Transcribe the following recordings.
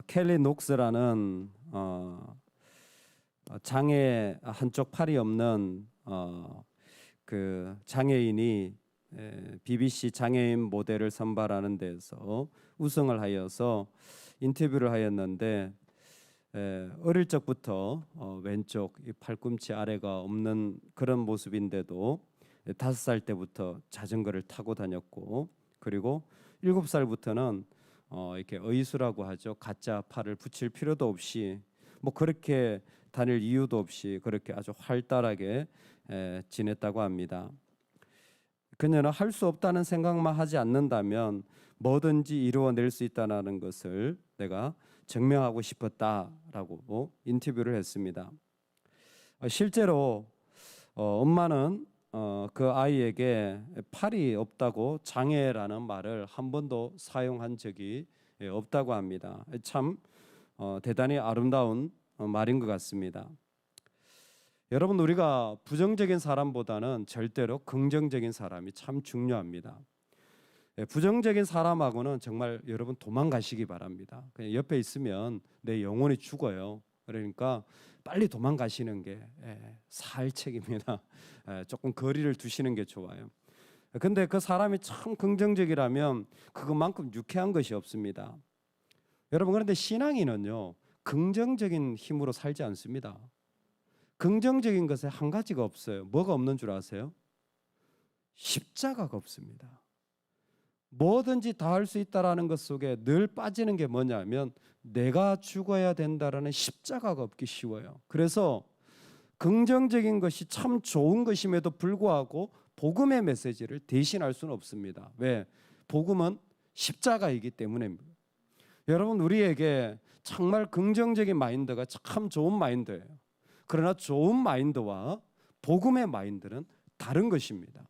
켈리 녹스라는 장애 한쪽 팔이 없는 그 장애인이 BBC 장애인 모델을 선발하는 데서 우승을 하여서 인터뷰를 하였는데 어릴 적부터 왼쪽 이 팔꿈치 아래가 없는 그런 모습인데도 5살 때부터 자전거를 타고 다녔고, 그리고 7살부터는 이렇게 의수라고 하죠. 가짜 팔을 붙일 필요도 없이 뭐 그렇게 다닐 이유도 없이 그렇게 아주 활달하게 지냈다고 합니다. 그녀는 할 수 없다는 생각만 하지 않는다면 뭐든지 이루어낼 수 있다는 것을 내가 증명하고 싶었다라고 인터뷰를 했습니다. 실제로 엄마는 그 아이에게 팔이 없다고 장애라는 말을 한 번도 사용한 적이 없다고 합니다. 참 대단히 아름다운 말인 것 같습니다. 여러분, 우리가 부정적인 사람보다는 절대로 긍정적인 사람이 참 중요합니다. 부정적인 사람하고는 정말 여러분 도망가시기 바랍니다. 그냥 옆에 있으면 내 영혼이 죽어요. 그러니까 빨리 도망가시는 게 살책입니다. 조금 거리를 두시는 게 좋아요. 근데 그 사람이 참 긍정적이라면 그것만큼 유쾌한 것이 없습니다. 여러분, 그런데 신앙인은요, 긍정적인 힘으로 살지 않습니다. 긍정적인 것에 한 가지가 없어요. 뭐가 없는 줄 아세요? 십자가가 없습니다. 뭐든지 다 할 수 있다라는 것 속에 늘 빠지는 게 뭐냐면 내가 죽어야 된다라는 십자가가 없기 쉬워요. 그래서 긍정적인 것이 참 좋은 것임에도 불구하고 복음의 메시지를 대신할 수는 없습니다. 왜? 복음은 십자가이기 때문입니다. 여러분, 우리에게 정말 긍정적인 마인드가 참 좋은 마인드예요. 그러나 좋은 마인드와 복음의 마인드는 다른 것입니다.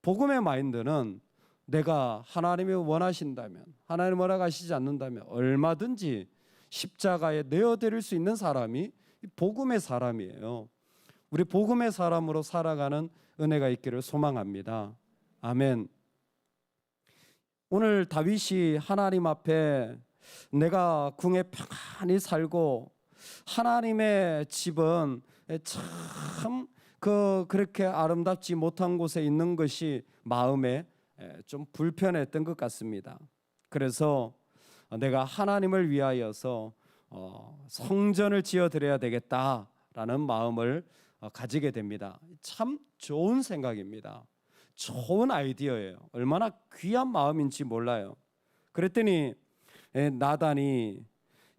복음의 마인드는 내가 하나님이 원하신다면, 하나님 허락하시지 않는다면 얼마든지 십자가에 내어드릴 수 있는 사람이 복음의 사람이에요. 우리 복음의 사람으로 살아가는 은혜가 있기를 소망합니다. 아멘. 오늘 다윗이 하나님 앞에 내가 궁에 평안히 살고 하나님의 집은 참 그렇게 아름답지 못한 곳에 있는 것이 마음에 좀 불편했던 것 같습니다. 그래서 내가 하나님을 위하여서 성전을 지어드려야 되겠다라는 마음을 가지게 됩니다. 참 좋은 생각입니다. 좋은 아이디어예요. 얼마나 귀한 마음인지 몰라요. 그랬더니 나단이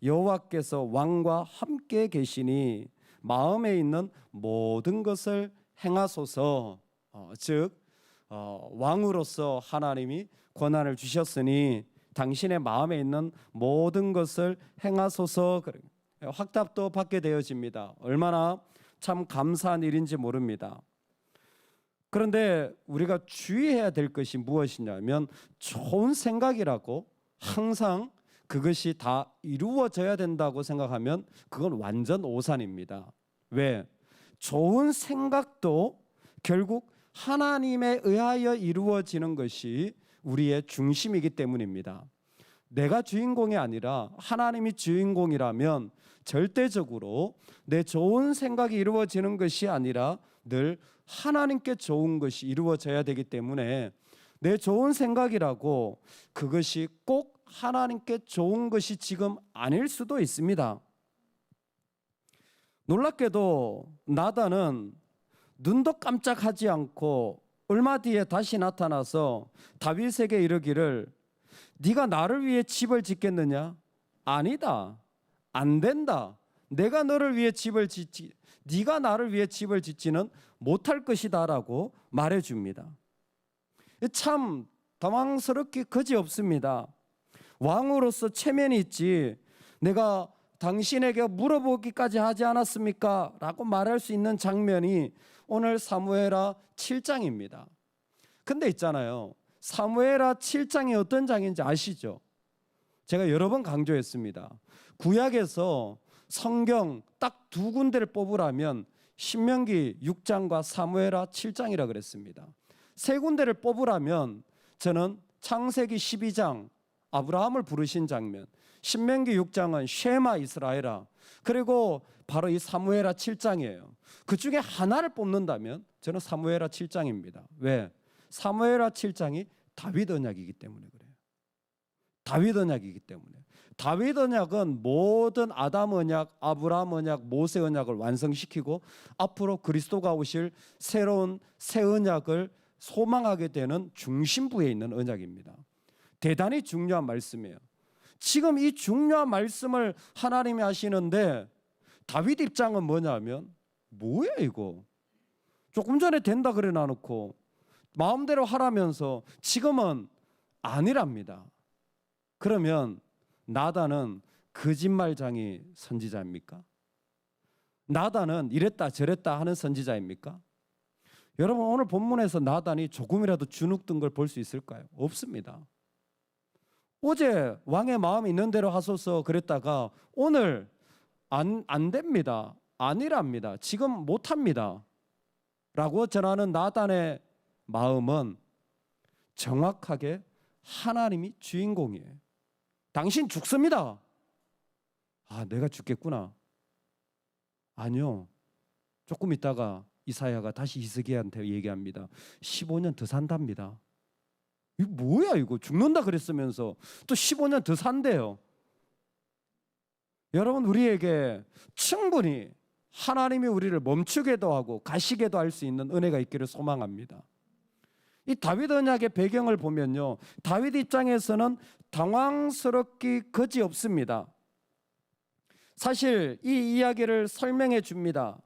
여호와께서 왕과 함께 계시니 마음에 있는 모든 것을 행하소서, 즉 왕으로서 하나님이 권한을 주셨으니 당신의 마음에 있는 모든 것을 행하소서, 확답도 받게 되어집니다. 얼마나 참 감사한 일인지 모릅니다. 그런데 우리가 주의해야 될 것이 무엇이냐면 좋은 생각이라고 항상 그것이 다 이루어져야 된다고 생각하면 그건 완전 오산입니다. 왜? 좋은 생각도 결국 하나님에 의하여 이루어지는 것이 우리의 중심이기 때문입니다. 내가 주인공이 아니라 하나님이 주인공이라면 절대적으로 내 좋은 생각이 이루어지는 것이 아니라 늘 하나님께 좋은 것이 이루어져야 되기 때문에 내 좋은 생각이라고 그것이 꼭 하나님께 좋은 것이 지금 아닐 수도 있습니다. 놀랍게도 나단은 눈도 깜짝하지 않고 얼마 뒤에 다시 나타나서 다윗에게 이르기를 네가 나를 위해 집을 짓겠느냐? 아니다. 안 된다. 내가 너를 위해 집을 짓지, 네가 나를 위해 집을 짓지는 못할 것이다라고 말해줍니다. 참 당황스럽기 그지없습니다. 왕으로서 체면이 있지 내가 당신에게 물어보기까지 하지 않았습니까? 라고 말할 수 있는 장면이 오늘 사무엘하 7장입니다. 근데 있잖아요, 사무엘하 7장이 어떤 장인지 아시죠? 제가 여러 번 강조했습니다. 구약에서 성경 딱 2군데를 뽑으라면 신명기 6장과 사무엘하 7장이라 그랬습니다. 3군데를 뽑으라면 저는 창세기 12장 아브라함을 부르신 장면, 신명기 6장은 쉐마 이스라엘아, 그리고 바로 이 사무엘하 7장이에요. 그 중에 하나를 뽑는다면 저는 사무엘하 7장입니다. 왜? 사무엘하 7장이 다윗 언약이기 때문에 그래요. 다윗 언약이기 때문에. 다윗 언약은 모든 아담 언약, 아브라함 언약, 모세 언약을 완성시키고 앞으로 그리스도가 오실 새로운 새 언약을 소망하게 되는 중심부에 있는 언약입니다. 대단히 중요한 말씀이에요. 지금 이 중요한 말씀을 하나님이 하시는데 다윗 입장은 뭐냐면, 뭐야 이거, 조금 전에 된다 그래 놔놓고 마음대로 하라면서 지금은 아니랍니다. 그러면 나단은 거짓말장이 선지자입니까? 나단은 이랬다 저랬다 하는 선지자입니까? 여러분, 오늘 본문에서 나단이 조금이라도 주눅든 걸 볼 수 있을까요? 없습니다. 어제 왕의 마음이 있는 대로 하소서 그랬다가 오늘 안 됩니다. 아니랍니다. 지금 못합니다. 라고 전하는 나단의 마음은 정확하게 하나님이 주인공이에요. 당신 죽습니다. 아, 내가 죽겠구나. 아니요. 조금 있다가 이사야가 다시 히스기야한테 얘기합니다. 15년 더 산답니다. 이거 뭐야 이거, 죽는다 그랬으면서 또 15년 더 산대요. 여러분, 우리에게 충분히 하나님이 우리를 멈추게도 하고 가시게도 할 수 있는 은혜가 있기를 소망합니다. 이 다윗 언약의 배경을 보면요, 다윗 입장에서는 당황스럽기 그지없습니다. 사실 이 이야기를 설명해 줍니다.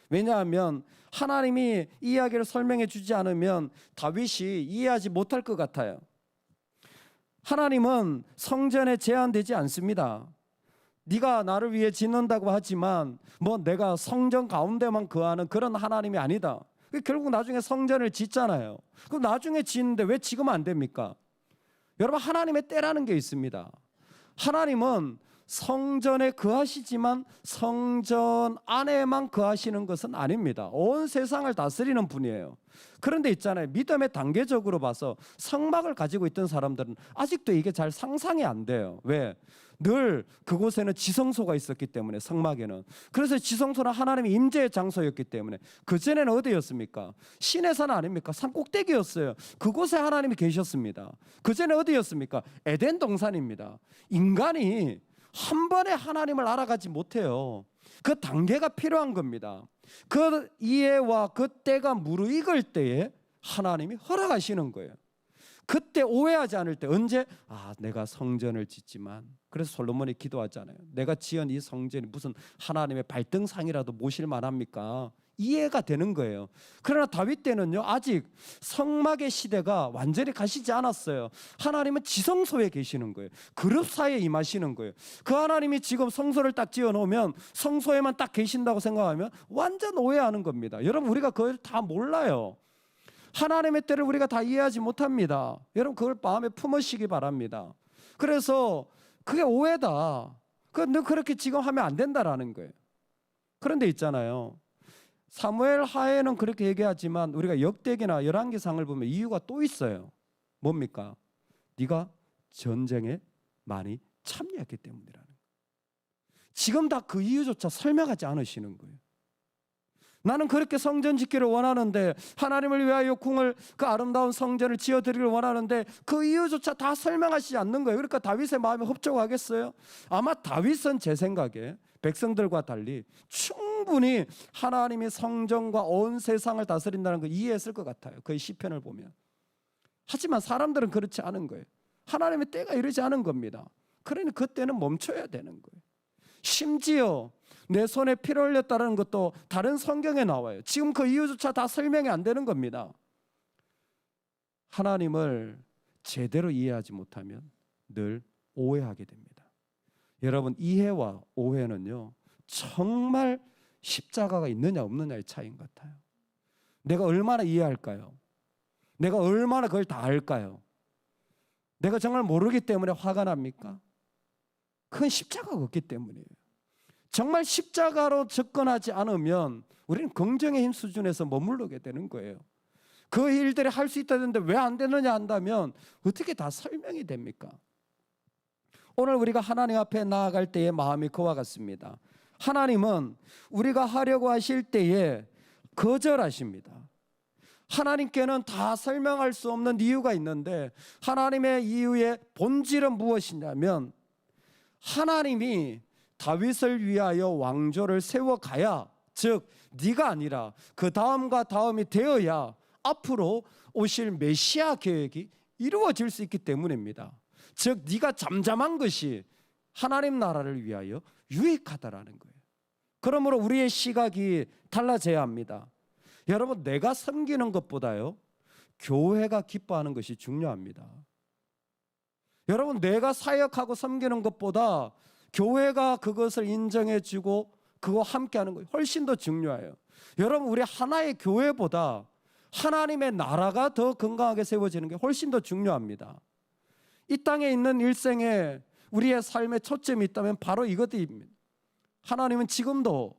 왜냐하면 하나님이 이 이야기를 설명해 주지 않으면 다윗이 이해하지 못할 것 같아요. 하나님은 성전에 제한되지 않습니다. 네가 나를 위해 짓는다고 하지만 뭐 내가 성전 가운데만 거하는 그런 하나님이 아니다. 결국 나중에 성전을 짓잖아요. 그럼 나중에 짓는데 왜 지금 안 됩니까? 여러분, 하나님의 때라는 게 있습니다. 하나님은 성전에 거하시지만 성전 안에만 거하시는 것은 아닙니다. 온 세상을 다스리는 분이에요. 그런데 있잖아요, 믿음의 단계적으로 봐서 성막을 가지고 있던 사람들은 아직도 이게 잘 상상이 안 돼요. 왜? 늘 그곳에는 지성소가 있었기 때문에, 성막에는. 그래서 지성소는 하나님의 임재의 장소였기 때문에. 그전에는 어디였습니까? 신의 산 아닙니까? 산 꼭대기였어요. 그곳에 하나님이 계셨습니다. 그전에 어디였습니까? 에덴 동산입니다. 인간이 한 번에 하나님을 알아가지 못해요. 그 단계가 필요한 겁니다. 그 이해와 그 때가 무르익을 때에 하나님이 허락하시는 거예요. 그때 오해하지 않을 때. 언제? 내가 성전을 짓지만, 그래서 솔로몬이 기도하잖아요. 내가 지은 이 성전이 무슨 하나님의 발등상이라도 모실 만합니까? 이해가 되는 거예요. 그러나 다윗 때는요, 아직 성막의 시대가 완전히 가시지 않았어요. 하나님은 지성소에 계시는 거예요. 그룹 사이에 임하시는 거예요. 그 하나님이 지금 성소를 딱 지어놓으면 성소에만 딱 계신다고 생각하면 완전 오해하는 겁니다. 여러분, 우리가 그걸 다 몰라요. 하나님의 때를 우리가 다 이해하지 못합니다. 여러분, 그걸 마음에 품으시기 바랍니다. 그래서 그게 오해다. 너 그렇게 지금 하면 안 된다라는 거예요. 그런데 있잖아요, 사무엘 하에는 그렇게 얘기하지만 우리가 역대기나 열왕기상을 보면 이유가 또 있어요. 뭡니까? 네가 전쟁에 많이 참여했기 때문이라는 거예요. 지금 다 그 이유조차 설명하지 않으시는 거예요. 나는 그렇게 성전 짓기를 원하는데, 하나님을 위하여 그 아름다운 성전을 지어드리기를 원하는데 그 이유조차 다 설명하시지 않는 거예요. 그러니까 다윗의 마음에 흡족하겠어요? 아마 다윗은 제 생각에 백성들과 달리 충분히 하나님이 성전과 온 세상을 다스린다는 걸 이해했을 것 같아요. 그의 시편을 보면. 하지만 사람들은 그렇지 않은 거예요. 하나님의 때가 이르지 않은 겁니다. 그러니 그때는 멈춰야 되는 거예요. 심지어 내 손에 피를 흘렸다는 것도 다른 성경에 나와요. 지금 그 이유조차 다 설명이 안 되는 겁니다. 하나님을 제대로 이해하지 못하면 늘 오해하게 됩니다. 여러분, 이해와 오해는요, 정말 십자가가 있느냐 없느냐의 차이인 것 같아요. 내가 얼마나 이해할까요? 내가 얼마나 그걸 다 알까요? 내가 정말 모르기 때문에 화가 납니까? 그건 십자가가 없기 때문이에요. 정말 십자가로 접근하지 않으면 우리는 긍정의 힘 수준에서 머무르게 되는 거예요. 그 일들이 할 수 있다는데 왜 안 되느냐 한다면 어떻게 다 설명이 됩니까? 오늘 우리가 하나님 앞에 나아갈 때의 마음이 그와 같습니다. 하나님은 우리가 하려고 하실 때에 거절하십니다. 하나님께는 다 설명할 수 없는 이유가 있는데 하나님의 이유의 본질은 무엇이냐면 하나님이 다윗을 위하여 왕조를 세워가야, 즉 네가 아니라 그 다음과 다음이 되어야 앞으로 오실 메시아 계획이 이루어질 수 있기 때문입니다. 즉 네가 잠잠한 것이 하나님 나라를 위하여 유익하다라는 거예요. 그러므로 우리의 시각이 달라져야 합니다. 여러분, 내가 섬기는 것보다요 교회가 기뻐하는 것이 중요합니다. 여러분, 내가 사역하고 섬기는 것보다 교회가 그것을 인정해주고 그거 함께하는 거 훨씬 더 중요해요. 여러분, 우리 하나의 교회보다 하나님의 나라가 더 건강하게 세워지는 게 훨씬 더 중요합니다. 이 땅에 있는 일생에 우리의 삶의 초점이 있다면 바로 이것입니다. 하나님은 지금도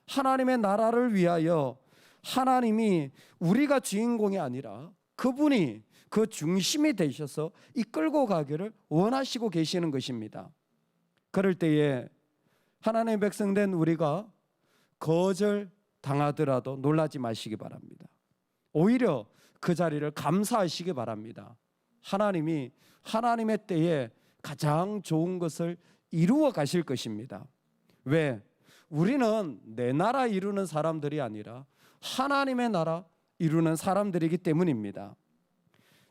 하나님의 나라를 위하여 하나님이 우리가 주인공이 아니라 그분이 그 중심이 되셔서 이끌고 가기를 원하시고 계시는 것입니다. 그럴 때에 하나님의 백성된 우리가 거절당하더라도 놀라지 마시기 바랍니다. 오히려 그 자리를 감사하시기 바랍니다. 하나님이 하나님의 때에 가장 좋은 것을 이루어 가실 것입니다. 왜? 우리는 내 나라 이루는 사람들이 아니라 하나님의 나라 이루는 사람들이기 때문입니다.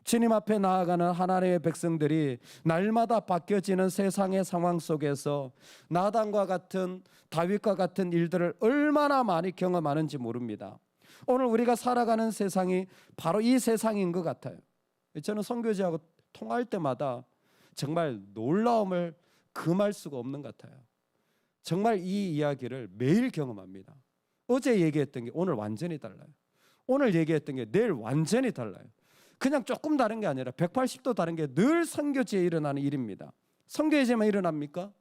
주님 앞에 나아가는 하나님의 백성들이 날마다 바뀌어지는 세상의 상황 속에서 나단과 같은, 다윗과 같은 일들을 얼마나 많이 경험하는지 모릅니다. 오늘 우리가 살아가는 세상이 바로 이 세상인 것 같아요. 저는 선교지하고 통화할 때마다 정말 놀라움을 금할 수가 없는 것 같아요. 정말 이 이야기를 매일 경험합니다. 어제 얘기했던 게 오늘 완전히 달라요. 오늘 얘기했던 게 내일 완전히 달라요. 그냥 조금 다른 게 아니라 180도 다른 게 늘 선교지에 일어나는 일입니다. 선교지에만 일어납니까?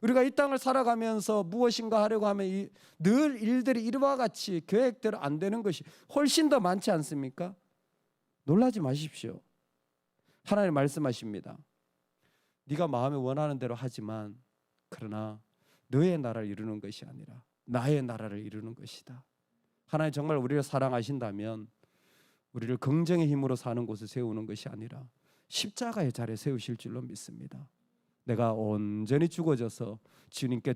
우리가 이 땅을 살아가면서 무엇인가 하려고 하면 늘 일들이 이와 같이 계획대로 안 되는 것이 훨씬 더 많지 않습니까? 놀라지 마십시오. 하나님 말씀하십니다. 네가 마음에 원하는 대로 하지만 그러나 너의 나라를 이루는 것이 아니라 나의 나라를 이루는 것이다. 하나님 정말 우리를 사랑하신다면 우리를 긍정의 힘으로 사는 곳에 세우는 것이 아니라 십자가의 자리에 세우실 줄로 믿습니다. 내가 온전히 죽어져서 주님께